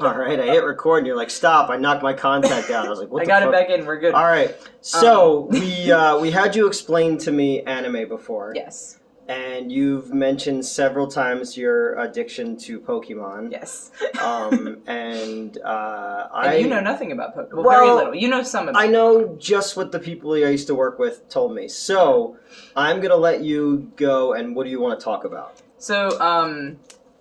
All right, I hit record, and you're like, "Stop!" I knocked my contact out. I was like, "What?" I got it back in. We're good. All right, so we had you explain to me anime before. Yes. And you've mentioned several times your addiction to Pokemon. Yes. And you know nothing about Pokemon. Well, very little. You know some about I know just what the people I used to work with told me. So I'm gonna let you go. And what do you want to talk about? So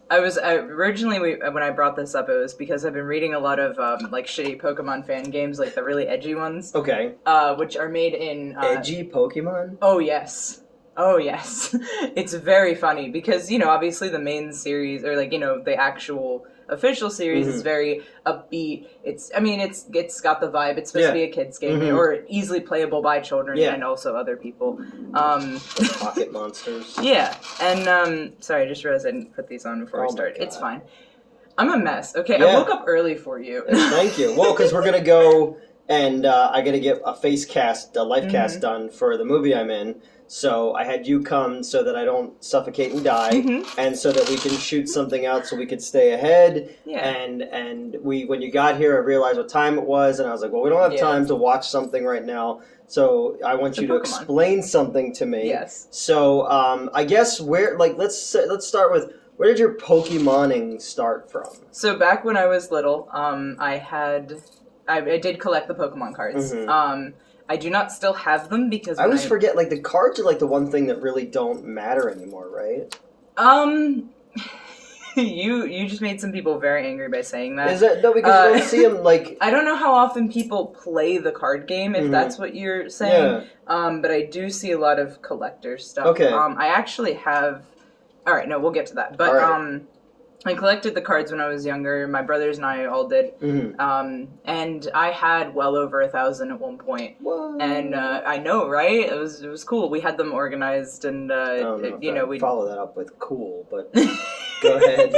originally when I brought this up, it was because I've been reading a lot of like shitty Pokemon fan games, like the really edgy ones. Okay. Which are made in edgy Pokemon. Oh yes. Oh yes. It's very funny because, obviously the main series or the actual official series is very upbeat. It's got the vibe. It's supposed to be a kid's game or easily playable by children and also other people. Pocket monsters. Yeah. And sorry, I just realized I didn't put these on before we started. It's fine. I'm a mess. Okay, I woke up early for you. Thank you. Well, because we're gonna go and I gotta get a face cast, a life cast done for the movie I'm in. So I had you come so that I don't suffocate and die, and so that we can shoot something out so we could stay ahead. Yeah. And when you got here, I realized what time it was, and I was like, well, we don't have time to watch something right now. So I want you to explain something to me. Yes. So I guess let's start with, where did your Pokemoning start from? So back when I was little, I did collect the Pokemon cards. I do not still have them because I always forget, the cards are the one thing that really don't matter anymore, right? You just made some people very angry by saying that. Is that no? Because you don't see them I don't know how often people play the card game, if that's what you're saying. Yeah. But I do see a lot of collector stuff. Okay. I actually have. All right, no, we'll get to that. But I collected the cards when I was younger. My brothers and I all did. And I had well over 1,000 at one point. What? And I know, right? It was cool. We had them organized, and we follow that up with cool, but go ahead.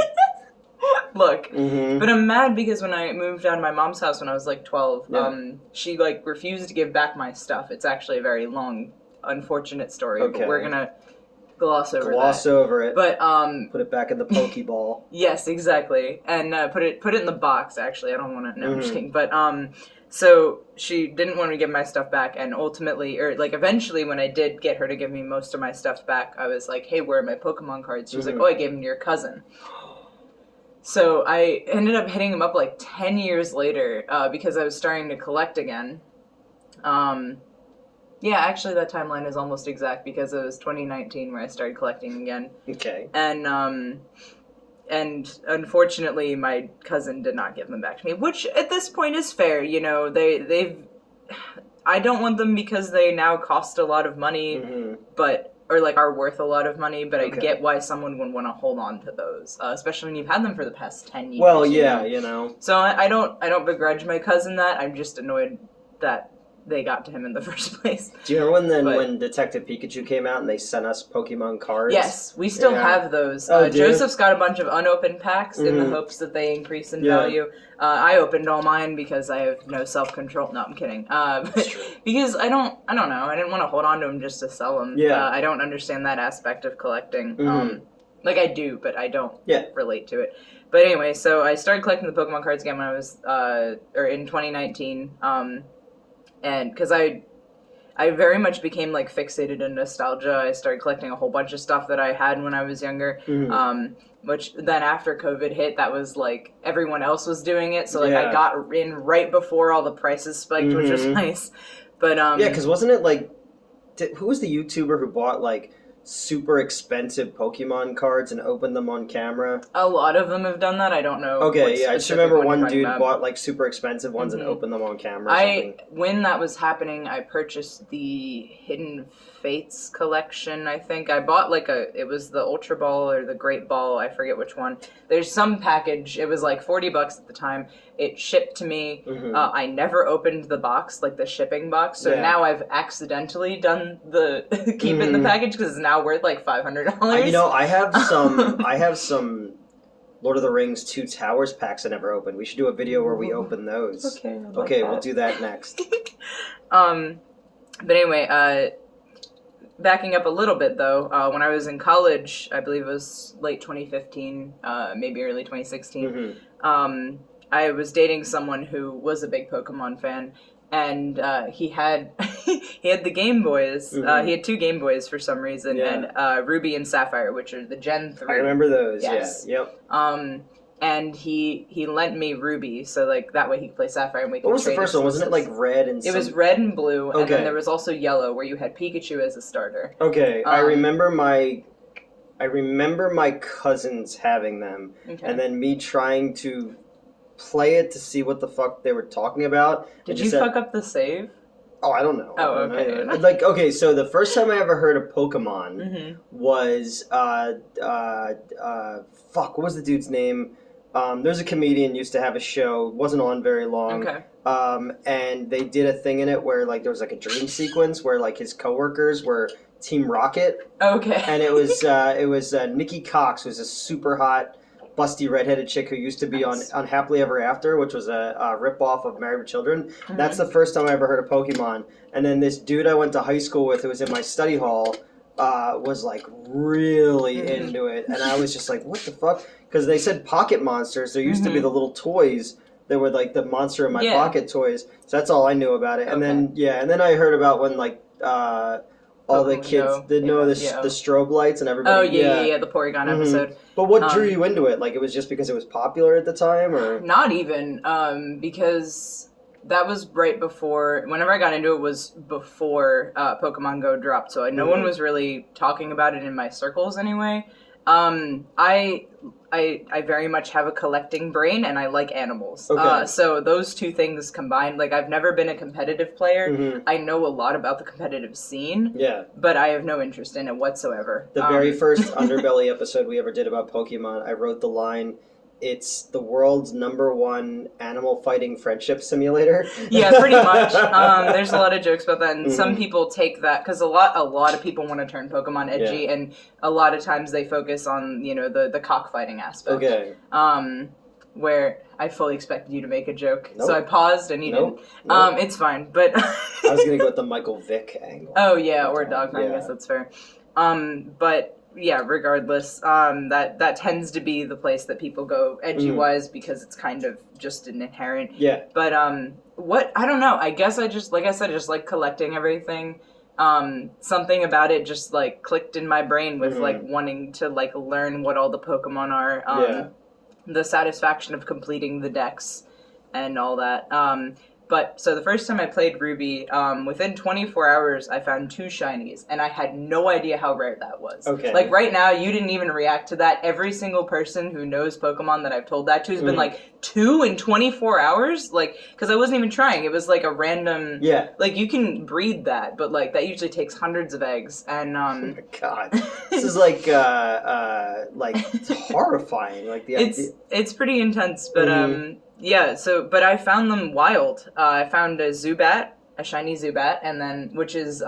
Look, but I'm mad because when I moved out of my mom's house when I was 12, she refused to give back my stuff. It's actually a very long, unfortunate story. Okay. But we're gonna gloss over it. But put it back in the Pokeball. Yes, exactly. And put it in the box, actually. I don't want to... No, I'm just kidding. But, so she didn't want to give my stuff back, and ultimately, eventually, when I did get her to give me most of my stuff back, I was like, hey, where are my Pokemon cards? She was like, oh, I gave them to your cousin. So I ended up hitting him up 10 years later, because I was starting to collect again. Yeah, actually, that timeline is almost exact because it was 2019 where I started collecting again. Okay. And unfortunately, my cousin did not give them back to me, which at this point is fair. I don't want them because they now cost a lot of money, or are worth a lot of money. But I get why someone would want to hold on to those, especially when you've had them for the past 10 years. Well, yeah, So I don't begrudge my cousin that. I'm just annoyed that they got to him in the first place. Do you remember when Detective Pikachu came out and they sent us Pokemon cards? Yes, we still have those. Joseph's got a bunch of unopened packs in the hopes that they increase in value. I opened all mine because I have no self-control. No, I'm kidding. Because I don't know. I didn't want to hold on to them just to sell them. Yeah. I don't understand that aspect of collecting. I do, but I don't relate to it. But anyway, so I started collecting the Pokemon cards again when I was, in 2019. And because I very much became fixated in nostalgia. I started collecting a whole bunch of stuff that I had when I was younger. Which then after COVID hit, that was everyone else was doing it. So I got in right before all the prices spiked, which was nice. But yeah, because wasn't it who was the YouTuber who bought super expensive Pokemon cards and opened them on camera? A lot of them have done that. I don't know. Okay, yeah, I just remember one dude bought super expensive ones and opened them on camera. When that was happening, I purchased the Hidden Fates collection. I think I bought it was the Ultra Ball or the Great Ball. I forget which one. There's some package. It was $40 at the time. It shipped to me. I never opened the box, the shipping box. So now I've accidentally done the keep in the package because it's now worth $500. I have some Lord of the Rings 2 Towers packs I never opened. We should do a video where we open those. Okay, we'll do that next. But anyway, backing up a little bit though, when I was in college, I believe it was late 2015, maybe early 2016. I was dating someone who was a big Pokemon fan, and he had he had the Game Boys. He had 2 Game Boys for some reason, and Ruby and Sapphire, which are the Gen 3. I remember those. Yes. Yeah. Yep. And he lent me Ruby, so like that way he could play Sapphire and we could. What was the first one? Wasn't it like red and? It was red and blue, and then there was also yellow, where you had Pikachu as a starter. Okay, I remember my cousins having them, and then me trying to play it to see what the fuck they were talking about. Did you fuck up the save? Oh, I don't know. Oh, okay. Okay, so the first time I ever heard of Pokemon was fuck, what was the dude's name? There's a comedian used to have a show, wasn't on very long. Okay. And they did a thing in it where like there was like a dream sequence where like his coworkers were Team Rocket. Okay. And it was Nikki Cox, who's a super hot, busty redheaded chick who used to be on Happily Ever After, which was a rip-off of Married with Children. That's the first time I ever heard of Pokemon. And then this dude I went to high school with who was in my study hall was like really into it. And I was just like, what the fuck? Because they said pocket monsters. There used to be the little toys that were like the monster in my pocket toys. So that's all I knew about it. And then I heard about when like all the kids the strobe lights and everybody. Oh yeah, the Porygon episode. But what drew you into it? Like it was just because it was popular at the time, or not even because that was right before. Whenever I got into it was before Pokemon Go dropped, so no one was really talking about it in my circles anyway. I very much have a collecting brain, and I like animals. Okay. So those 2 things combined, like I've never been a competitive player. I know a lot about the competitive scene. Yeah. But I have no interest in it whatsoever. The very first Underbelly episode we ever did about Pokemon, I wrote the line, "It's the world's #1 animal fighting friendship simulator." Yeah, pretty much. There's a lot of jokes about that, and some people take that because a lot of people want to turn Pokemon edgy, and a lot of times they focus on the cockfighting aspect. Okay. Where I fully expected you to make a joke, Nope. so I paused and you didn't. Nope. It's fine, but I was gonna go with the Michael Vick angle. Oh yeah, or Dogma. I guess that's fair. But. Yeah, regardless, that tends to be the place that people go edgy-wise because it's kind of just an inherent. Yeah. But, I don't know. I guess I just, like I said, just like collecting everything. Something about it just, like, clicked in my brain with, like, wanting to, like, learn what all the Pokemon are. The satisfaction of completing the decks and all that. So the first time I played Ruby, within 24 hours, I found 2 shinies, and I had no idea how rare that was. Okay. Like, right now, you didn't even react to that. Every single person who knows Pokemon that I've told that to has been like, 2 in 24 hours? Like, because I wasn't even trying. It was like a random... Yeah. Like, you can breed that, but, like, that usually takes hundreds of eggs, and... Oh my god. This is, like, it's horrifying. Like, the idea... It's pretty intense, but, yeah, but I found them wild. I found a Zubat, a shiny Zubat, and then, which is,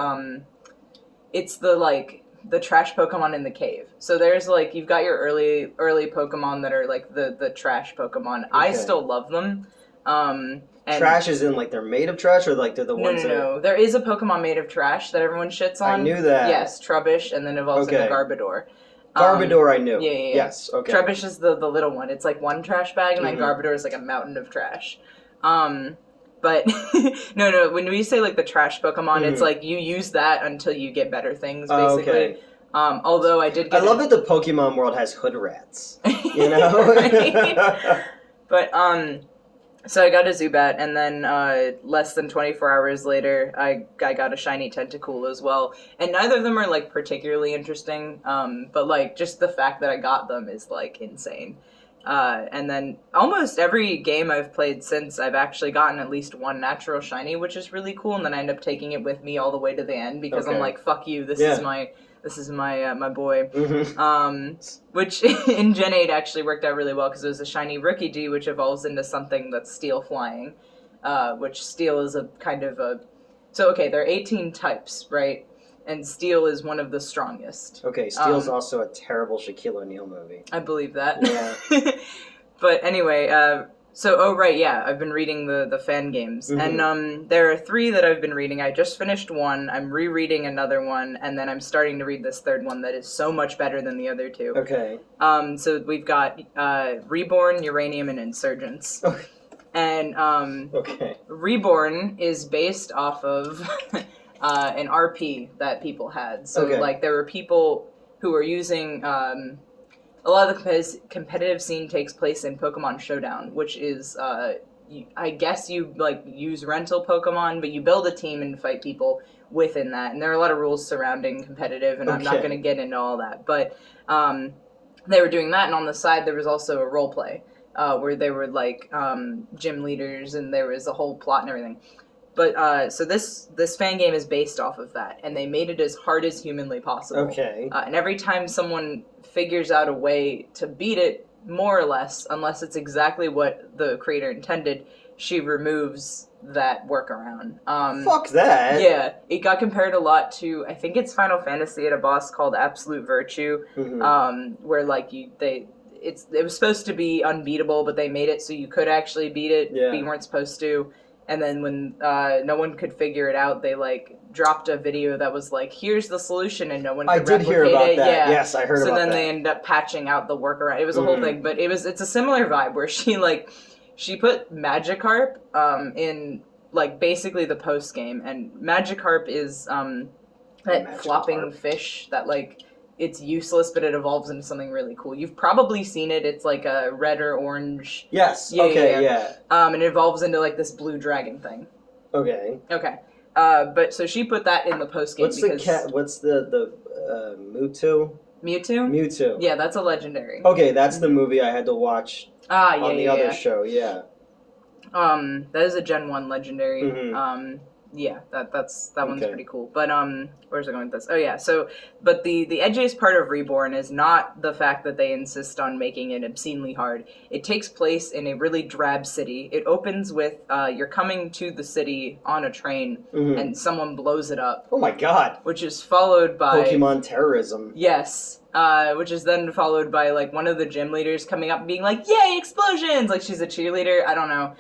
it's the trash Pokemon in the cave. So there's, like, you've got your early Pokemon that are, like, the trash Pokemon. Okay. I still love them. And trash is in, like, they're made of trash, or, like, they're the ones No. There is a Pokemon made of trash that everyone shits on. I knew that. Yes, Trubbish, and then evolves into Garbodor. Garbodor I knew. Yeah. Yes, okay. Trubbish is the little one. It's like one trash bag, and then Garbodor is like a mountain of trash. But, no, when we say, like, the trash Pokemon, it's like you use that until you get better things, basically. Okay. Although I did get... I love that the Pokemon world has hood rats, you know? But, so I got a Zubat, and then less than 24 hours later, I got a shiny Tentacool as well. And neither of them are, like, particularly interesting, but, like, just the fact that I got them is, like, insane. And then almost every game I've played since, I've actually gotten at least one natural shiny, which is really cool, and then I end up taking it with me all the way to the end, because I'm like, fuck you, this is my boy. Which in Gen 8 actually worked out really well because it was a shiny Rookie D, which evolves into something that's Steel Flying, which Steel is a kind of a... So, okay, there are 18 types, right? And Steel is one of the strongest. Okay, Steel's also a terrible Shaquille O'Neal movie. I believe that. Yeah. But anyway, I've been reading the fan games. And there are 3 that I've been reading. I just finished one, I'm rereading another one, and then I'm starting to read this third one that is so much better than the other 2. Okay. So we've got Reborn, Uranium, and Insurgents. And Reborn is based off of an RP that people had. So like there were people who were using a lot of the competitive scene takes place in Pokemon Showdown, which is I guess you like use rental Pokemon, but you build a team and fight people within that. And there are a lot of rules surrounding competitive, and I'm not going to get into all that. But they were doing that, and on the side there was also a role play. Where they were like gym leaders, and there was a whole plot and everything. But so this fan game is based off of that, and they made it as hard as humanly possible. Okay. And every time someone figures out a way to beat it, more or less, unless it's exactly what the creator intended, she removes that workaround. Fuck that. Yeah, it got compared a lot to, I think it's Final Fantasy, at a boss called Absolute Virtue, where like it was supposed to be unbeatable, but they made it so you could actually beat it, but you weren't supposed to. And then when no one could figure it out, they like dropped a video that was like, "Here's the solution," and no one could replicate it. I did hear about that. Yeah. Yes, I heard about that. So then they ended up patching out the workaround. It was a whole thing, but it's a similar vibe where she put Magikarp in like basically the post game, and Magikarp is that flopping fish that like. It's useless, but it evolves into something really cool. You've probably seen it. It's like a red or orange. Yes. Yeah. And it evolves into like this blue dragon thing. Okay. But so she put that in the post game. What's the cat? What's the Mewtwo? Mewtwo. Yeah, that's a legendary. Okay, that's the movie I had to watch on the other show. Yeah. That is a Gen 1 legendary. Yeah, that one's pretty cool. But where's I going with this? Oh yeah, but the edgiest part of Reborn is not the fact that they insist on making it obscenely hard. It takes place in a really drab city. It opens with you're coming to the city on a train and someone blows it up. Oh my god. Which is followed by Pokemon terrorism. Yes. Which is then followed by like one of the gym leaders coming up and being like, "Yay, explosions!" Like she's a cheerleader. I don't know.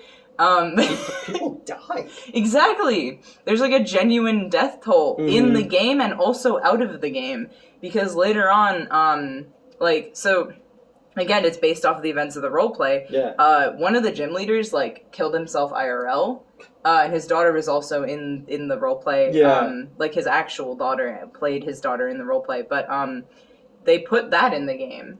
People die. Exactly. There's like a genuine death toll in the game and also out of the game, because later on, so again, it's based off of the events of the roleplay. Yeah. One of the gym leaders like killed himself IRL, and his daughter was also in the roleplay. Yeah. Like his actual daughter played his daughter in the roleplay, but they put that in the game.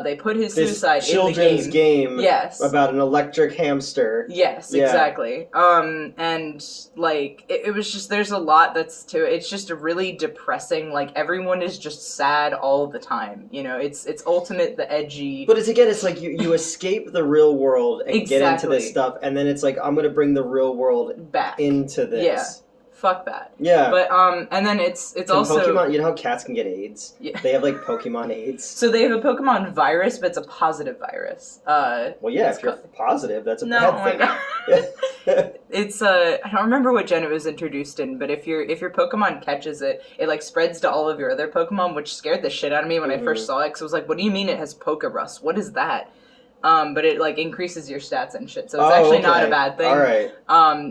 They put his suicide in the game. Children's game. Yes. About an electric hamster. Yes, exactly. And like it was just, there's a lot that's to it. It's just a really depressing, like everyone is just sad all the time. You know, it's ultimate the edgy. But it's like you escape the real world and get into this stuff, and then it's like I'm gonna bring the real world back into this. Yeah. Fuck that. Yeah. But and then it's also Pokemon. You know how cats can get AIDS? Yeah. They have like Pokemon AIDS. So they have a Pokemon virus, but it's a positive virus. Well, yeah. If you're positive, that's a bad thing. God. It's I don't remember what gen it was introduced in, but if your Pokemon catches it, it like spreads to all of your other Pokemon, which scared the shit out of me when I first saw it. Because I was like, "What do you mean it has Pokerus? What is that?" But it like increases your stats and shit, so it's actually not a bad thing. All right.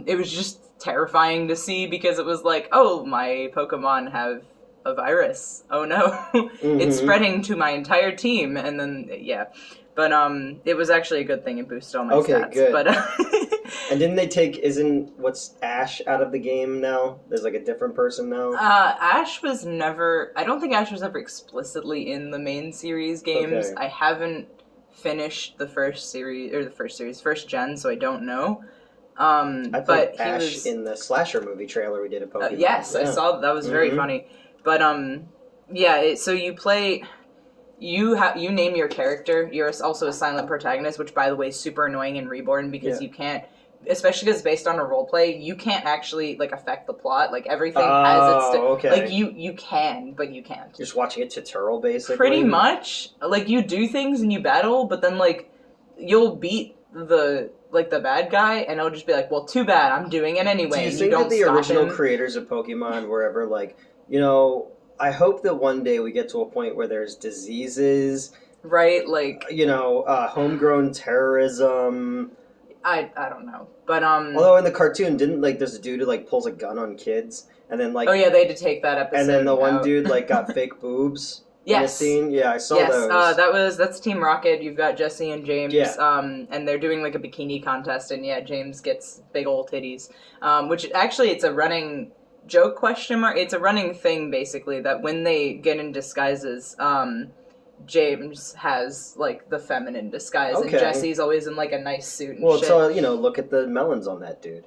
It was just terrifying to see because it was like, oh, my Pokemon have a virus. Oh no, it's spreading to my entire team, and then but it was actually a good thing. It boosted all my stats. Good. But and didn't they what's Ash out of the game now? There's like a different person now. Ash was never. I don't think Ash was ever explicitly in the main series games. I haven't finished the first gen, so I don't know. I played Ash in the slasher movie trailer we did at Pokemon. Yes, I saw that was very funny. But so you play. You name your character. You're also a silent protagonist, which by the way is super annoying in Reborn because you can't, especially because it's based on a role play. You can't actually like affect the plot. Like everything has its like you can, but you can't. You're just watching a tutorial basically. Pretty much, like you do things and you battle, but then like you'll beat the bad guy, and it'll just be like, well, too bad, I'm doing it anyway. Do you think that the original creators of Pokemon were ever like, I hope that one day we get to a point where there's diseases, right? Like, homegrown terrorism. I don't know, but although in the cartoon, didn't there's a dude who pulls a gun on kids, and then they had to take that episode. And then the one dude got fake boobs. Yes. Scene? Yeah, I saw those. That's Team Rocket. You've got Jesse and James, yeah. And they're doing like a bikini contest, and yeah, James gets big old titties, which actually it's a running joke question mark. It's a running thing basically that when they get in disguises, James has like the feminine disguise, and Jesse's always in like a nice suit. And shit. So look at the melons on that dude.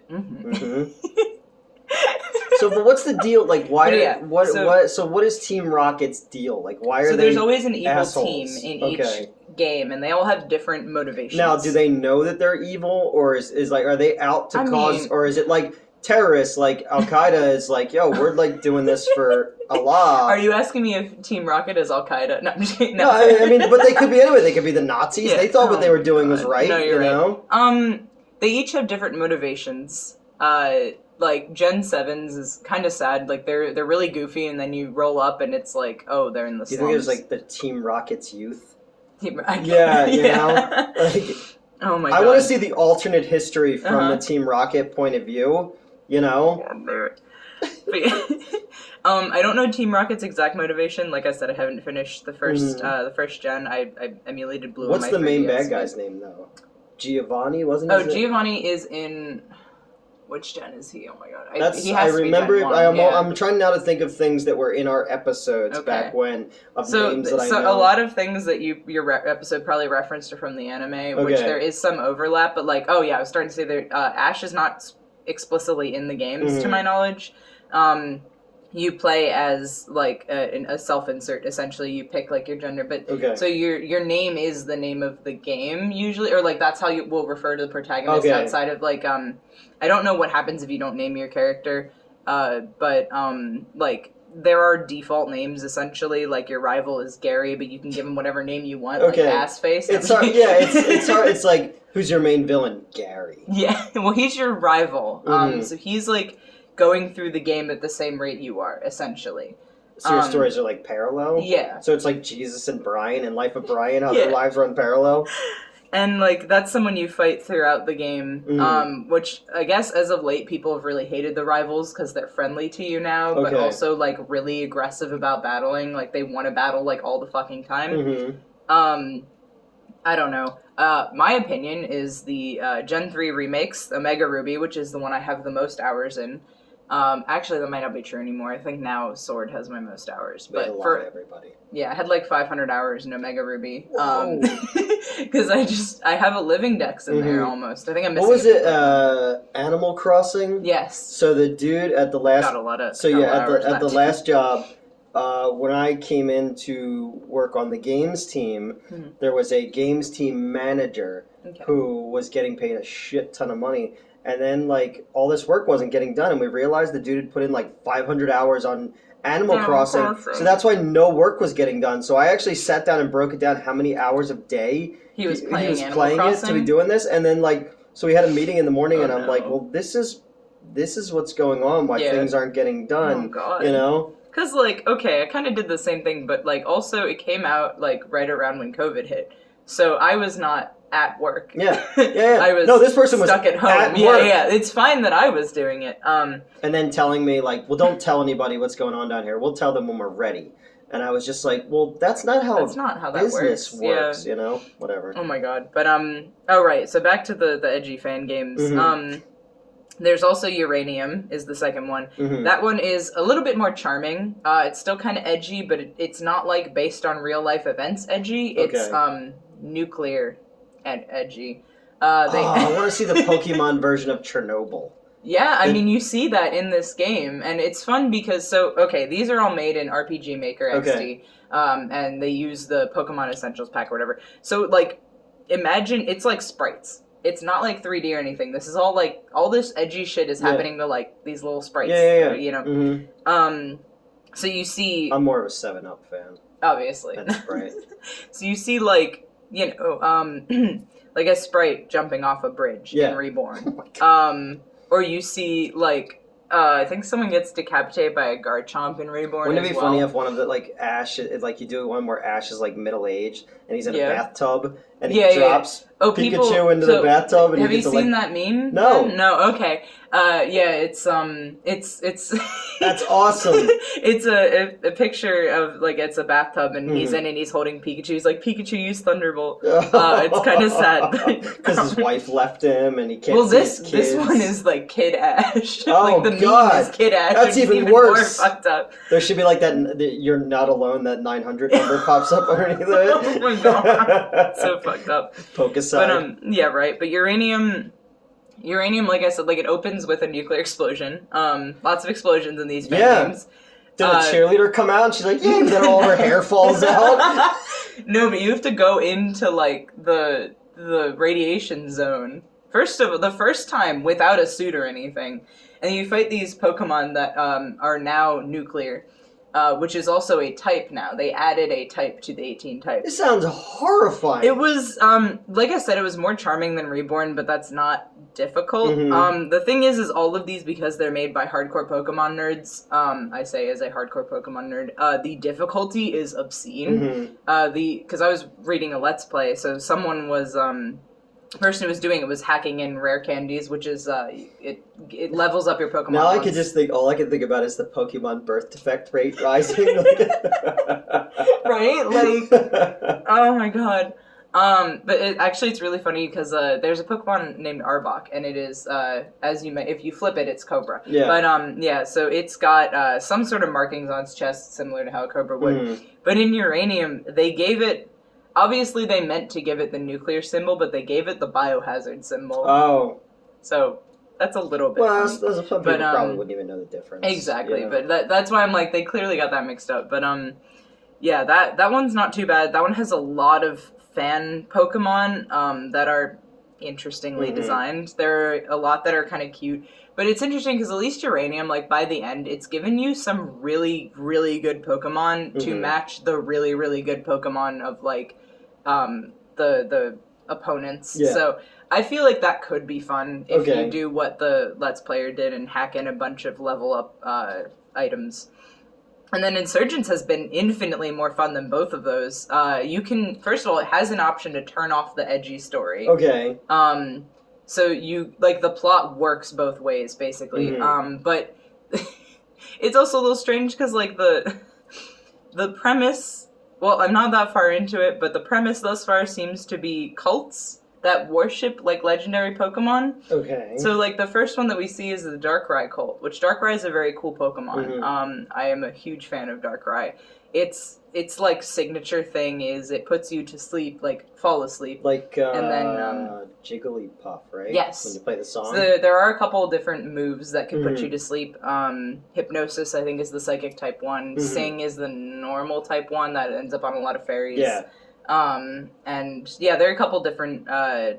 So, but what's the deal? Like, why? What is Team Rocket's deal? Like, why are they? So there's always an evil assholes? team in each game, and they all have different motivations. Now, do they know that they're evil, or is like, are they out to cause, or is it like terrorists? Like Al Qaeda is like, yo, we're like doing this for Allah. Are you asking me if Team Rocket is Al Qaeda? No, I'm just kidding. No, I mean, but they could be anyway. They could be the Nazis. Yeah. They thought what they were doing was right. No, you're right. They each have different motivations. Like Gen 7's is kind of sad. Like they're really goofy, and then you roll up and it's like, oh, they're in the slums. You think it was like the Team Rocket's youth? Yeah, you know. Like, oh my god! I want to see the alternate history from the Team Rocket point of view. You know. I don't know Team Rocket's exact motivation. Like I said, I haven't finished the first gen. I emulated Blue. What's the main bad guy's name though? Giovanni, wasn't it? Giovanni is in. Which gen is he? Oh my god! I remember. I'm trying now to think of things that were in our episodes back when names that I know. So a lot of things that your episode probably referenced are from the anime, which there is some overlap. But like, I was starting to say that Ash is not explicitly in the games to my knowledge. You play as like a self-insert. Essentially, you pick like your gender, but so your name is the name of the game usually, or like that's how you will refer to the protagonist outside of like I don't know what happens if you don't name your character, but like there are default names essentially. Like your rival is Gary, but you can give him whatever name you want, like Assface. It's hard. Yeah, it's hard. It's like, who's your main villain? Gary. Yeah, well, he's your rival. So he's like going through the game at the same rate you are, essentially. So your stories are like parallel? Yeah. So it's like Jesus and Brian and Life of Brian, how their lives run parallel? And like that's someone you fight throughout the game, which I guess as of late people have really hated the rivals because they're friendly to you now, but also like really aggressive about battling. Like they want to battle like all the fucking time. I don't know. My opinion is the Gen 3 remakes, Omega Ruby, which is the one I have the most hours in. Actually, that might not be true anymore. I think now Sword has my most hours. But for everybody. Yeah, I had like 500 hours in Omega Ruby. Because I have a living dex in there almost. I think I'm missing. What was it? Animal Crossing? Yes. So the dude at the last. Got a lot of. At the last job. When I came in to work on the games team, there was a games team manager who was getting paid a shit ton of money. And then, like, all this work wasn't getting done, and we realized the dude had put in, like, 500 hours on Animal Crossing. So that's why no work was getting done. So I actually sat down and broke it down how many hours a day he was playing it to be doing this. And then, like, so we had a meeting in the morning, and I'm like, well, this is what's going on, why things aren't getting done. Oh, God. You know? Because, like, okay, I kind of did the same thing, but, like, also it came out, like, right around when COVID hit. So I was not at work. Yeah. I was this person was stuck at home. At work. Yeah. It's fine that I was doing it. And then telling me, like, well, don't tell anybody what's going on down here. We'll tell them when we're ready. And I was just like, well, that's not how that business works, you know? Whatever. Oh my god. But, oh right, so back to the edgy fan games. There's also Uranium is the second one. That one is a little bit more charming. It's still kind of edgy, but it's not like based on real life events edgy. It's nuclear and edgy. I want to see the Pokemon version of Chernobyl. Yeah, I mean, you see that in this game, and it's fun because, these are all made in RPG Maker XD, and they use the Pokemon Essentials pack or whatever. So, like, imagine, it's like sprites. It's not like 3D or anything. This is all, like, all this edgy shit is happening to, like, these little sprites, you know? So you see... I'm more of a 7-Up fan. Obviously. Than Sprite. So you see, like, you know, like a sprite jumping off a bridge in Reborn. Or you see, like, I think someone gets decapitated by a Garchomp in Reborn. Wouldn't it be funny if one of the, like, Ash, like, you do one where Ash is, like, middle-aged, and he's in a bathtub, and he Yeah. drops Pikachu into the bathtub. And have you to, seen that meme? No. No. Okay. Yeah. It's That's awesome. It's a picture of like it's a bathtub, and he's in, and he's holding Pikachu. He's like, Pikachu, use Thunderbolt. It's kind of sad because his wife left him, and he can't. Well, see his kids. this one is like Kid Ash. Oh like the God, meme is Kid Ash. That's even worse. More fucked up. There should be like that. You're not alone. That 900 number pops up underneath it. Oh my God, so fucked up. Poke aside. But yeah, right. But uranium, like I said, like it opens with a nuclear explosion. Lots of explosions in these games. Did a cheerleader come out and she's like, yeah, and then all her hair falls out? No, but you have to go into like the radiation zone the first time without a suit or anything, and you fight these Pokemon that are now nuclear. Which is also a type now. They added a type to the 18 types. This sounds horrifying. It was, like I said, it was more charming than Reborn, but that's not difficult. The thing is all of these, because they're made by hardcore Pokemon nerds, I say as a hardcore Pokemon nerd, the difficulty is obscene. Because I was reading a Let's Play, so someone was, the person who was doing it was hacking in rare candies, which is it levels up your Pokemon. Now I could just think, all I can think about is the Pokemon birth defect rate rising. Right? Like, oh my God. But it's really funny because there's a Pokemon named Arbok, and it is if you flip it, it's Cobra. Yeah. But so it's got some sort of markings on its chest, similar to how a Cobra would. But in Uranium, they gave it. Obviously, they meant to give it the nuclear symbol, but they gave it the biohazard symbol. Oh. So that's a little bit. Well, some people probably wouldn't even know the difference. Exactly, but that's why I'm like, they clearly got that mixed up. But yeah, that one's not too bad. That one has a lot of fan Pokemon that are interestingly designed. There are a lot that are kind of cute. But it's interesting because at least Uranium, like by the end, it's given you some really, really good Pokemon to match the really, really good Pokemon of like the opponents. Yeah. So I feel like that could be fun if you do what the Let's Player did and hack in a bunch of level up items. And then Insurgents has been infinitely more fun than both of those. You can, first of all, it has an option to turn off the edgy story. Okay. So you, like, the plot works both ways, basically. But it's also a little strange because, like, the premise, well, I'm not that far into it, but the premise thus far seems to be cults that worship, like, legendary Pokemon. Okay. So, like, the first one that we see is the Darkrai cult, which Darkrai is a very cool Pokemon. I am a huge fan of Darkrai. Its like signature thing is it puts you to sleep, like fall asleep, like and then Jigglypuff, right? Yes. When you play the song. So there are a couple of different moves that can put you to sleep. Hypnosis, I think, is the psychic type one. Sing is the normal type one that ends up on a lot of fairies. Yeah. And yeah, there are a couple different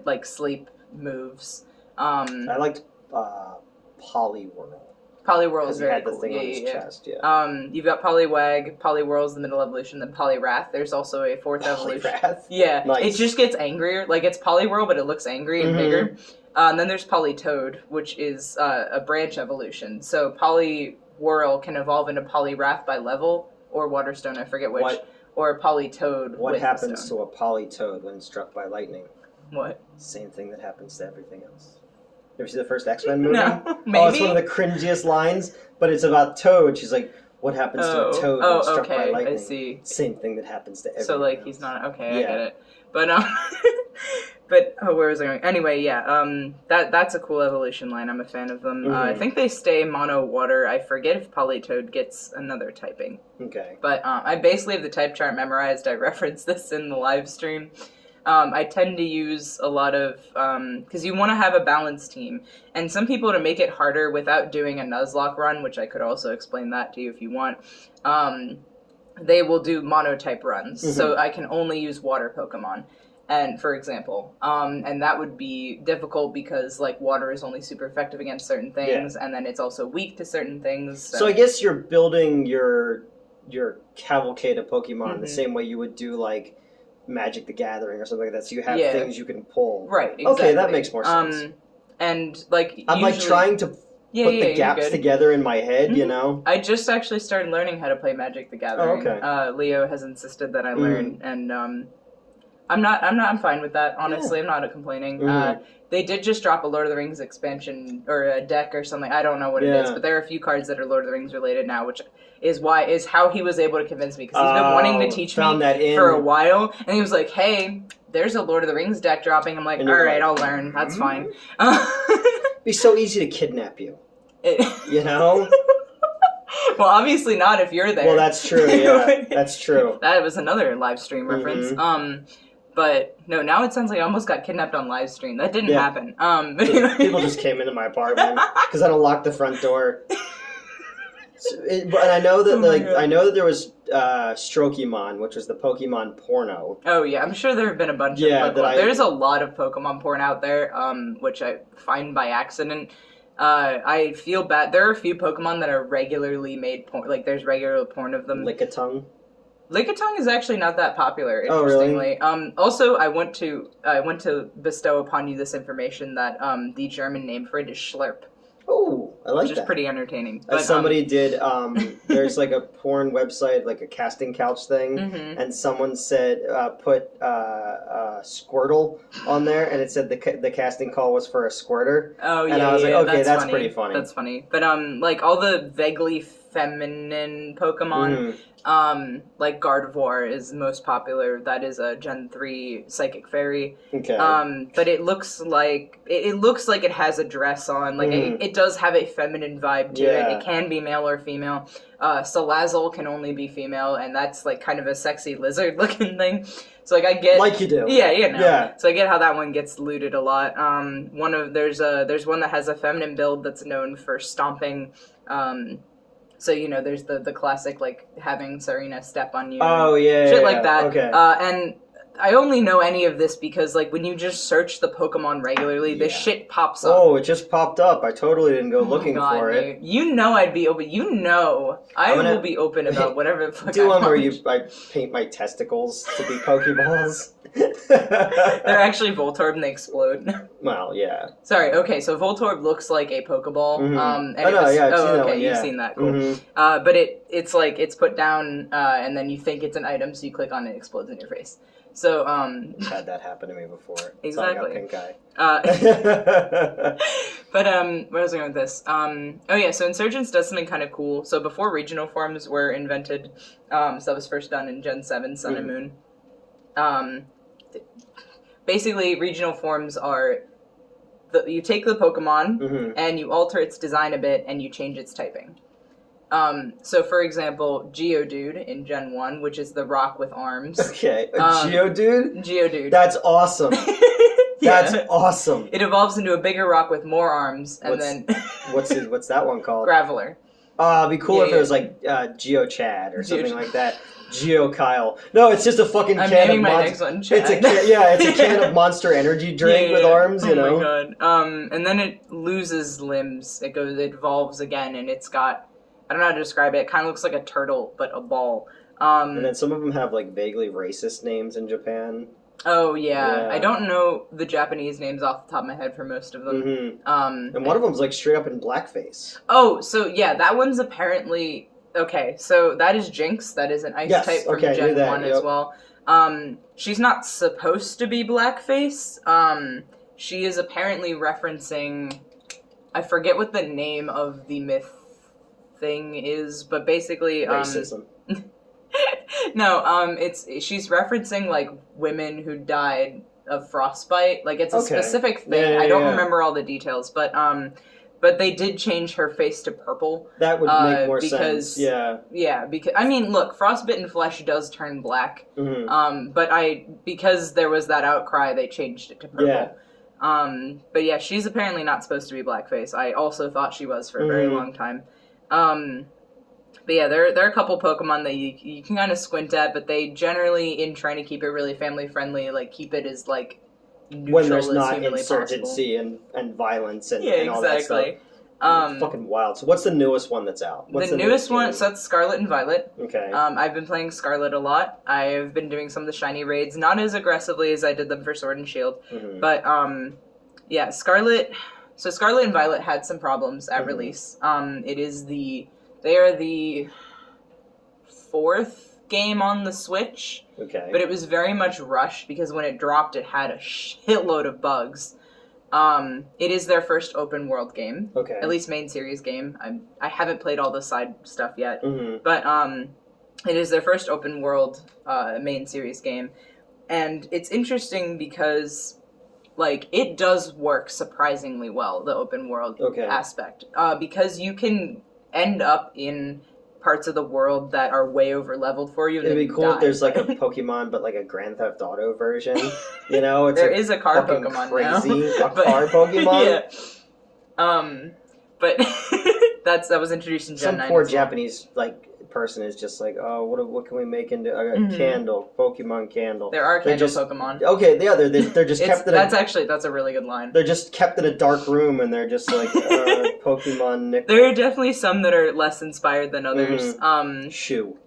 like sleep moves. I liked Poliwhirl. Poliwhirl is very had the cool. thing on his chest, You've got Poliwag, Poliwhirl's the middle evolution, then Poliwrath. There's also a fourth evolution. Yeah, nice. It just gets angrier. Like, it's Poliwhirl, but it looks angry and bigger. And then there's Politoad, which is a branch evolution. So Poliwhirl can evolve into Poliwrath by level, or Waterstone, I forget which. Or Politoad. What happens to a Politoad when struck by lightning? What? Same thing that happens to everything else. You ever see the first X-Men movie? No, maybe. Oh, it's one of the cringiest lines, but it's about Toad. She's like, what happens to a Toad when struck by lightning? I see. Same thing that happens to everyone So, like, else. he's not... Okay, I get it. But, but, where was I going? Anyway, yeah, that's a cool evolution line. I'm a fan of them. I think they stay mono water. I forget if Politoad gets another typing. Okay. But, I basically have the type chart memorized. I referenced this in the live stream. I tend to use a lot of, because you want to have a balanced team. And some people, to make it harder without doing a Nuzlocke run, which I could also explain that to you if you want, they will do monotype runs. So I can only use water Pokemon, and for example. And that would be difficult because, like, water is only super effective against certain things, and then it's also weak to certain things. So I guess you're building your cavalcade of Pokemon the same way you would do, like, Magic the Gathering or something like that, so you have things you can pull. Right, exactly. Okay, that makes more sense. And, like, I'm, like, trying to put the gaps together in my head, you know? I just actually started learning how to play Magic the Gathering. Oh, okay. Leo has insisted that I learn, and, I'm fine with that. Honestly, I'm not complaining. They did just drop a Lord of the Rings expansion or a deck or something. I don't know what it is, but there are a few cards that are Lord of the Rings related now, which is how he was able to convince me, because he's been wanting to teach me for a while, and he was like, "Hey, there's a Lord of the Rings deck dropping." I'm like, "All right, I'll learn. That's fine." It'd be so easy to kidnap you. You know? Well, obviously not if you're there. Well, that's true. Yeah, that's true. That was another live stream reference. But no, now it sounds like I almost got kidnapped on live stream. That didn't happen. People just came into my apartment because I don't lock the front door. And I know that I know that there was Strokemon, which was the Pokemon porno. Oh yeah, I'm sure there have been a bunch of Pokemon. There's a lot of Pokemon porn out there, which I find by accident. I feel bad. There are a few Pokemon that are regularly made porn. Like there's regular porn of them. Lickitung. Lickitung is actually not that popular, interestingly. Oh, really? Also, I want to bestow upon you this information that the German name for it is Schlurp. Oh, I like that. Which is pretty entertaining. But, somebody did, there's like a porn website, like a casting couch thing, and someone said, put Squirtle on there, and it said the casting call was for a squirter. Oh, yeah, and I was like, okay, that's pretty funny. That's funny. But, like, all the vaguely feminine Pokemon, like Gardevoir is most popular. That is a Gen 3 Psychic Fairy. Okay. But it looks like it has a dress on. Like it does have a feminine vibe to it. It can be male or female. Salazzle can only be female, and that's like kind of a sexy lizard looking thing. So like I get like you do. Yeah, you know. Yeah. So I get how that one gets looted a lot. There's one that has a feminine build that's known for stomping. So, you know, there's the classic, like, having Serena step on you. Oh, yeah, shit like that. Okay. And I only know any of this because, like, when you just search the Pokemon regularly, this shit pops up. Oh, it just popped up. I totally didn't go looking for it. You know I'd be open. You know I will be open about whatever the fuck I want. Where I paint my testicles to be Pokeballs. They're actually Voltorb and they explode. Well, yeah. Sorry, okay, so Voltorb looks like a Pokeball. You've seen that. Cool. But it's like, it's put down, and then you think it's an item, so you click on it, it explodes in your face. So, I've had that happen to me before. Exactly. Pink eye. But, where was I going with this? So Insurgence does something kind of cool. So before regional forms were invented, so that was first done in Gen 7, Sun and Moon. Basically, regional forms are you take the Pokemon and you alter its design a bit and you change its typing. So, for example, Geodude in Gen 1, which is the rock with arms. Okay, Geodude? Geodude. That's awesome. That's awesome. It evolves into a bigger rock with more arms, and then... what's that one called? Graveler. It'd be cool if it was like Geo-Chad or something like that. Geo-Kyle. No, it's just a fucking can of next one, Chad. It's a can of Monster Energy drink with arms, you know? Oh my god. And then it loses limbs. It evolves again, and it's got... I don't know how to describe it. It kind of looks like a turtle, but a ball. And then some of them have, like, vaguely racist names in Japan. Oh, yeah. I don't know the Japanese names off the top of my head for most of them. And one of them's, like, straight up in blackface. Oh, so, yeah, that one's apparently... Okay, so that is Jinx. That is an ice type from Gen 1 as well. She's not supposed to be blackface. She is apparently referencing... I forget what the name of the myth thing is, but basically... Racism. No, she's referencing, like, women who died of frostbite. Like, it's a specific thing. I don't remember all the details, but they did change her face to purple. That would make more sense. Yeah. Yeah, because, I mean, look, frostbitten flesh does turn black. But because there was that outcry, they changed it to purple. Yeah. But yeah, she's apparently not supposed to be blackface. I also thought she was for a very long time. But yeah, there are a couple Pokemon that you can kind of squint at, but they generally, in trying to keep it really family friendly, like keep it as like neutral when there's as not humanly insurgency and violence and all exactly. that stuff. It's fucking wild. So what's the newest one that's out? The newest one, so that's Scarlet and Violet. Okay. I've been playing Scarlet a lot. I've been doing some of the shiny raids, not as aggressively as I did them for Sword and Shield, but yeah, Scarlet. So Scarlet and Violet had some problems at release. They are the 4th game on the Switch. Okay. But it was very much rushed because when it dropped, it had a shitload of bugs. It is their first open world game. Okay. At least main series game. I haven't played all the side stuff yet. Mm-hmm. But it is their first open world main series game. And it's interesting because, like, it does work surprisingly well, the open world aspect. Because you can end up in parts of the world that are way over leveled for you. And it'd be cool if there's like a Pokemon, but like a Grand Theft Auto version. You know, it's there is a car Pokemon crazy, now. A car Pokemon. Yeah. But that was introduced in Gen 9. Some poor Japanese person is just like, oh, what can we make into a candle, Pokemon candle? There are candle Pokemon. Okay, yeah, they're just kept in. That's a really good line. They're just kept in a dark room, and they're just like Pokemon. There are definitely some that are less inspired than others. Shoe.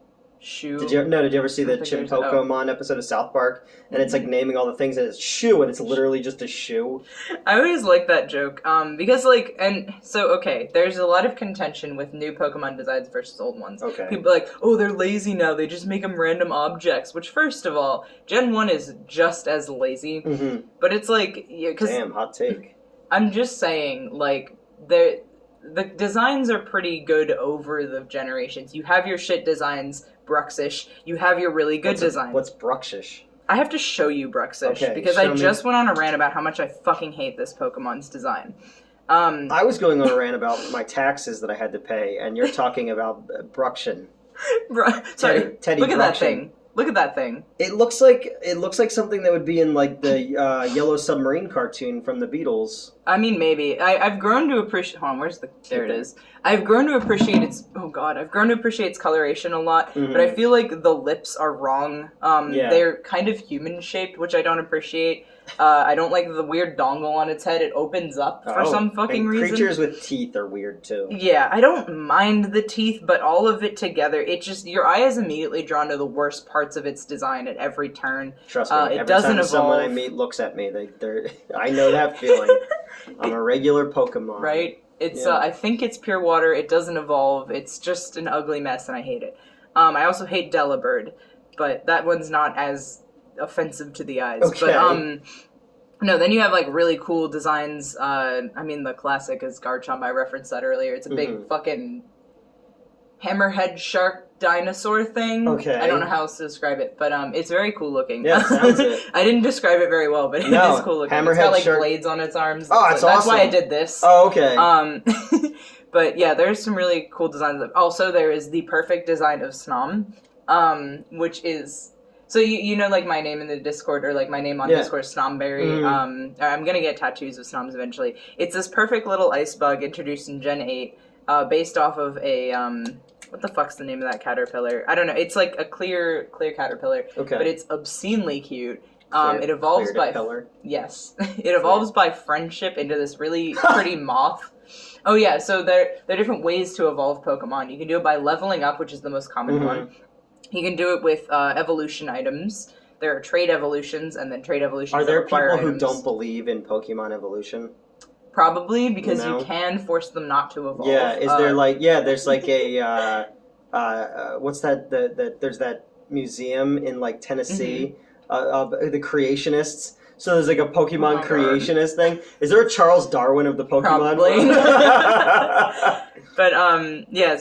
Did you ever see the Chimpokemon episode of South Park? And it's like naming all the things, and it's shoe, and it's literally just a shoe. I always like that joke, because there's a lot of contention with new Pokemon designs versus old ones. Okay. People are like, oh, they're lazy now, they just make them random objects, which first of all, Gen 1 is just as lazy, but it's like, damn, hot take. I'm just saying, like, the designs are pretty good over the generations. You have your shit designs, Bruxish. You have your really good designs. What's Bruxish? I have to show you Bruxish, because I just went on a rant about how much I fucking hate this Pokemon's design. I was going on a rant about my taxes that I had to pay, and you're talking about Bruxion. Sorry, Teddy look at Bruxion. that thing. Look at that thing. It looks like something that would be in like the Yellow Submarine cartoon from the Beatles. I mean, maybe. I've grown to appreciate. Hold on, there it is. I've grown to appreciate its. Oh God, I've grown to appreciate its coloration a lot. But I feel like the lips are wrong. They're kind of human shaped, which I don't appreciate. I don't like the weird dongle on its head. It opens up for some fucking reason. Creatures with teeth are weird too. Yeah, I don't mind the teeth, but all of it together, it just, your eye is immediately drawn to the worst parts of its design at every turn. Trust me, every time someone I meet looks at me, I know that feeling. I'm a regular Pokemon. Right? It's I think it's pure water. It doesn't evolve. It's just an ugly mess, and I hate it. I also hate Delibird, but that one's not as offensive to the eyes. Okay. But no, then you have like really cool designs. I mean, the classic is Garchomp. I referenced that earlier. It's a big fucking hammerhead shark dinosaur thing. Okay. I don't know how else to describe it, but it's very cool looking. Yeah, sounds it. I didn't describe it very well, but it is cool looking. It's got like blades on its arms. Oh, that's awesome. That's why I did this. Oh, okay. But yeah, there's some really cool designs. Also, there is the perfect design of Snom, which is... So you know, like my name in the Discord, or like my name on Discord is Snomberry. I'm gonna get tattoos of Snoms eventually. It's this perfect little ice bug introduced in Gen 8, based off of a what the fuck's the name of that caterpillar? I don't know. It's like a clear caterpillar, but it's obscenely cute. It evolves by it evolves by friendship into this really pretty moth. Oh yeah, so there are different ways to evolve Pokemon. You can do it by leveling up, which is the most common one. You can do it with evolution items. There are trade evolutions, and then trade evolutions. Are there people who don't believe in Pokemon evolution? Probably, because you can force them not to evolve. Yeah, is there like there's like a what's that? There's that museum in like Tennessee, the creationists. So there's like a Pokemon creationist thing. Is there a Charles Darwin of the Pokemon? Probably. But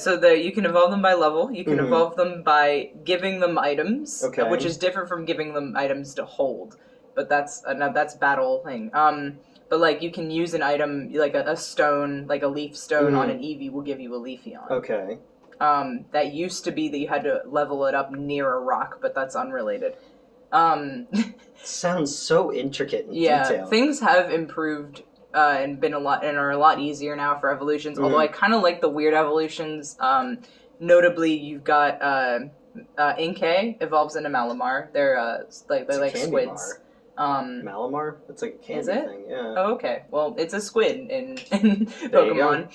so you can evolve them by level. You can evolve them by giving them items, which is different from giving them items to hold. But that's battle thing. But like you can use an item like a stone, like a leaf stone on an Eevee will give you a Leafeon. Okay. That used to be that you had to level it up near a rock, but that's unrelated. Sounds so intricate in detail. Things have improved and are a lot easier now for evolutions. Although I kind of like the weird evolutions. Notably, you've got Inkay evolves into Malamar. They're like squids. Malamar? It's like a candy thing. Yeah. Oh, okay. Well, it's a squid in Pokemon.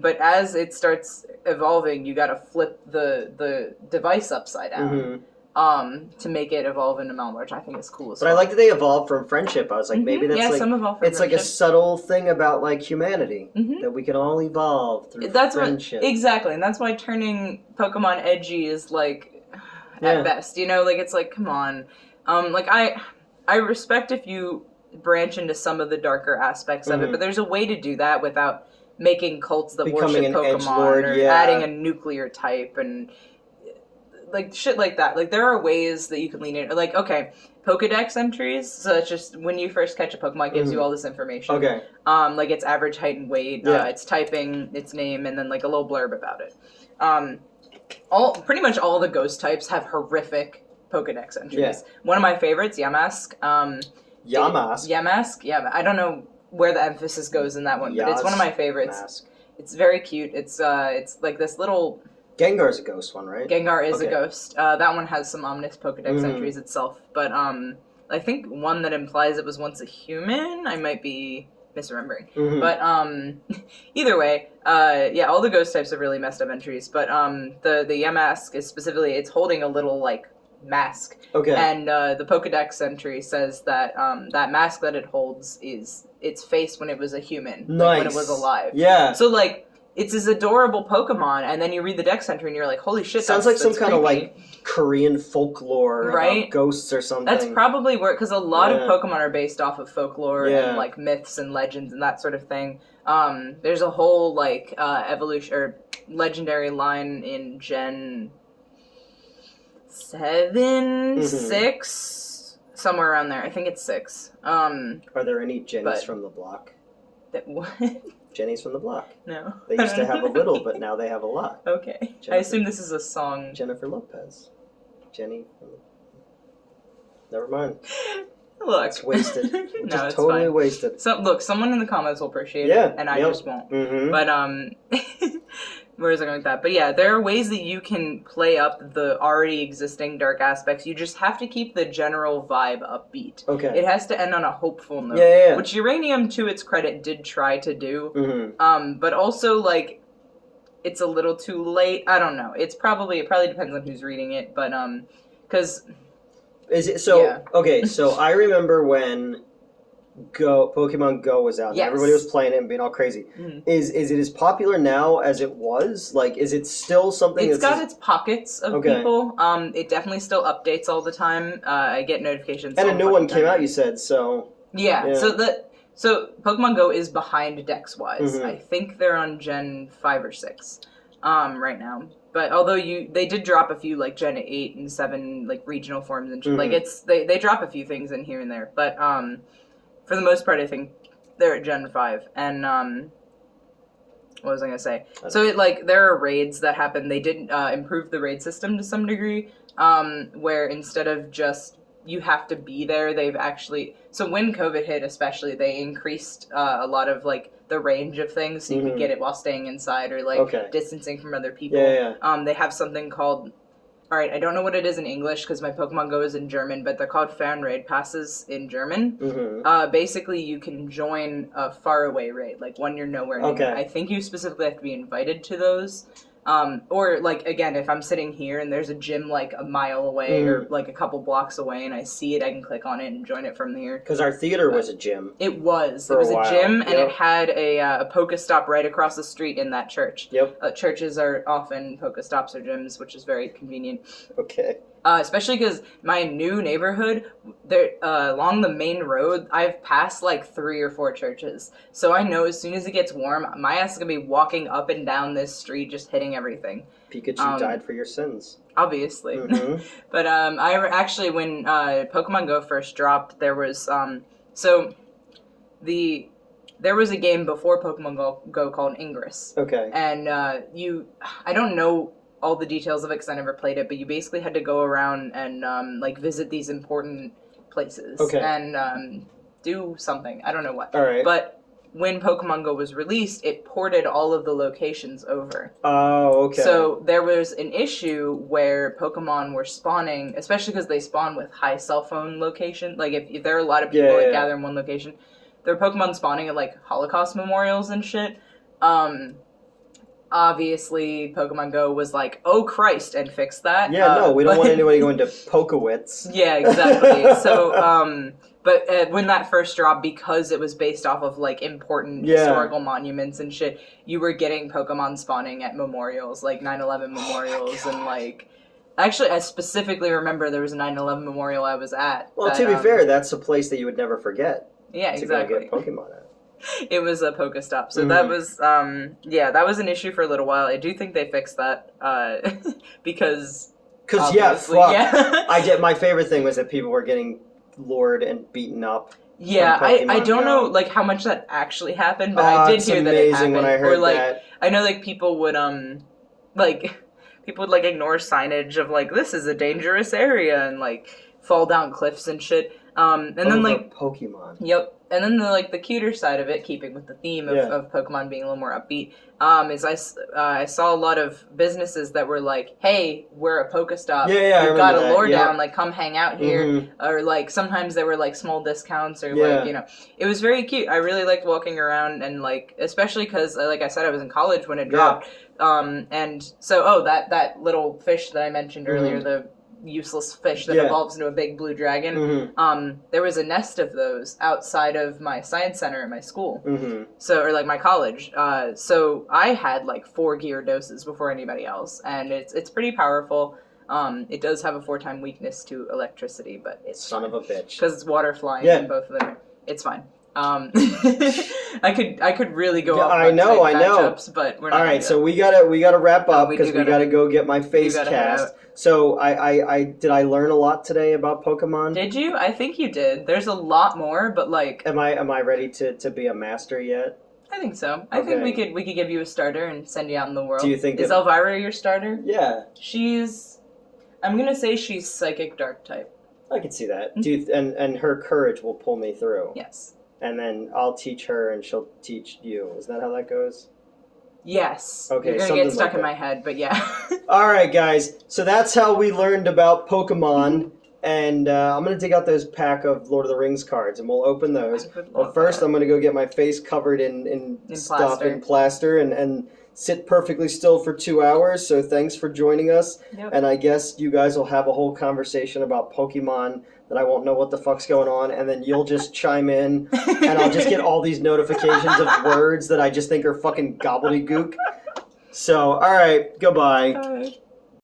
But as it starts evolving, you got to flip the device upside down. To make it evolve into Malamar, which I think is cool as well. But I like that they evolved from friendship. I was like, maybe that's like... some evolve from it's friendship. Like a subtle thing about like humanity. That we can all evolve through friendship. Exactly, and that's why turning Pokemon edgy is like... at best. You know, like, it's like, come on. Like, I respect if you branch into some of the darker aspects of it, but there's a way to do that without making cults that Becoming worship an Pokemon edgelord, or adding a nuclear type and like shit like that. Like, there are ways that you can lean in. Like, okay, Pokedex entries. So it's just when you first catch a Pokemon, it gives you all this information. Okay. Like its average height and weight, its typing, its name, and then like a little blurb about it. Pretty much all the ghost types have horrific Pokedex entries. Yeah. One of my favorites, Yamask. Yamask? Yamask, yeah. I don't know where the emphasis goes in that one, but it's one of my favorites. Mask. It's very cute. It's like this little... Gengar's a ghost one, right? Gengar is a ghost. That one has some ominous Pokedex entries itself, but I think one that implies it was once a human. I might be misremembering, but either way, all the ghost types have really messed up entries. But the Yamask is specifically, it's holding a little like mask, and the Pokedex entry says that that mask that it holds is its face when it was a human, like when it was alive. Yeah. So like, it's this adorable Pokemon, and then you read the Dex entry, and you're like, holy shit, sounds like some kind of, like, Korean folklore about ghosts or something. That's probably where, because a lot of Pokemon are based off of folklore and, like, myths and legends and that sort of thing. There's a whole, like, evolution, or legendary line in Gen 7, 6, somewhere around there. I think it's 6. Are there any Jennies from the block? What? Jenny's from the block. No. They used to have a little, but now they have a lot. Okay. Jennifer, I assume this is a song. Jennifer Lopez. Jenny. Never mind. Look. It's wasted. No, just it's totally fine. Wasted. So, look, someone in the comments will appreciate it, and I just won't. But, where is I going with that? But yeah, there are ways that you can play up the already existing dark aspects. You just have to keep the general vibe upbeat. Okay. It has to end on a hopeful note. Which Uranium, to its credit, did try to do. But also, like, it's a little too late. I don't know. It probably depends on who's reading it, but, because... Is it, so, okay, so I remember when Pokemon Go was out, and everybody was playing it and being all crazy. Is it as popular now as it was? Like, is it still something It's got its pockets of people. It definitely still updates all the time. I get notifications. And a new one came out, you said, so... Yeah. So Pokemon Go is behind Dex-wise. I think they're on Gen 5 or 6 right now. But although they did drop a few, like, Gen 8 and 7, like, regional forms and shit. Like, they drop a few things in here and there. But, for the most part, I think they're at Gen 5. And, what was I going to say? So, there are raids that happen. They did improve the raid system to some degree, where instead of just you have to be there, they've actually... So when COVID hit, especially, they increased a lot of, like, the range of things, so you could get it while staying inside or, like, distancing from other people. They have something called... Alright, I don't know what it is in English, because my Pokemon Go is in German, but they're called fan raid passes in German. Basically, you can join a faraway raid, like one you're nowhere near. I think you specifically have to be invited to those. Or, like, again, if I'm sitting here and there's a gym, like, a mile away or, like, a couple blocks away and I see it, I can click on it and join it from here. Because our theater was a gym. It was. It was a gym, and it had a Pokestop right across the street in that church. Churches are often Pokestops or gyms, which is very convenient. Okay. Especially because my new neighborhood, there along the main road, I've passed like 3 or 4 churches. So I know as soon as it gets warm, my ass is going to be walking up and down this street just hitting everything. Pikachu died for your sins. Obviously. But I actually, when Pokemon Go first dropped, there was... There was a game before Pokemon Go called Ingress. Okay. And I don't know all the details of it because I never played it, but you basically had to go around and like visit these important places and do something. I don't know what. All right. But when Pokemon Go was released, it ported all of the locations over. Oh, okay. So there was an issue where Pokemon were spawning, especially because they spawn with high cell phone location. Like if there are a lot of people that gather in one location, there are Pokemon spawning at like Holocaust memorials and shit. Obviously, Pokemon Go was like, oh Christ, and fixed that. Yeah, no, we don't want anybody going to Pokawitz. Yeah, exactly. So, but when that first dropped, because it was based off of, like, important historical monuments and shit, you were getting Pokemon spawning at memorials, like 9/11 memorials and, like, Actually, I specifically remember there was a 9/11 memorial I was at. Well, to be fair, that's a place that you would never forget. Yeah, exactly. To go get Pokemon at. It was a Pokestop. So that was, that was an issue for a little while. I do think they fixed that, because my favorite thing was that people were getting lured and beaten up. Yeah, I don't know, like, how much that actually happened, but I did hear that it happened. When I heard that. I know, like, people would, ignore signage of, like, this is a dangerous area, and, like, fall down cliffs and shit. And then, like... Pokemon. Yep. And then the cuter side of it, keeping with the theme of Pokemon being a little more upbeat, is I saw a lot of businesses that were like, hey, we're a Pokestop. We've got a lure down, like, come hang out here. Or, like, sometimes there were, like, small discounts or, like, you know. It was very cute. I really liked walking around and, like, especially because, like I said, I was in college when it dropped. And so, that little fish that I mentioned earlier, the useless fish that evolves into a big blue dragon. There was a nest of those outside of my science center at my school. So, or like my college. So I had like 4 Gyarados before anybody else, and it's pretty powerful. It does have a 4-time weakness to electricity, but it's son of a bitch because it's water flying in both of them. It's fine. I could really go off. I know. Matchups, but we're not. All right, so we gotta wrap up because we gotta go get my face cast. So I did I learn a lot today about Pokemon? Did you? I think you did. There's a lot more, but like, am I ready to be a master yet? I think so. Okay. I think we could give you a starter and send you out in the world. Do you think is Elvira your starter? Yeah. I'm gonna say she's psychic dark type. I can see that. And her courage will pull me through. Yes. And then I'll teach her, and she'll teach you. Is that how that goes? Yes. Okay. You're gonna get stuck in my head, but yeah. All right, guys. So that's how we learned about Pokemon, and I'm gonna dig out those pack of Lord of the Rings cards, and we'll open those. But first, I'm gonna go get my face covered in stuff and plaster, and sit perfectly still for 2 hours. So thanks for joining us. Yep. And I guess you guys will have a whole conversation about Pokemon that I won't know what the fuck's going on, and then you'll just chime in, and I'll just get all these notifications of words that I just think are fucking gobbledygook. So, all right, goodbye. Bye.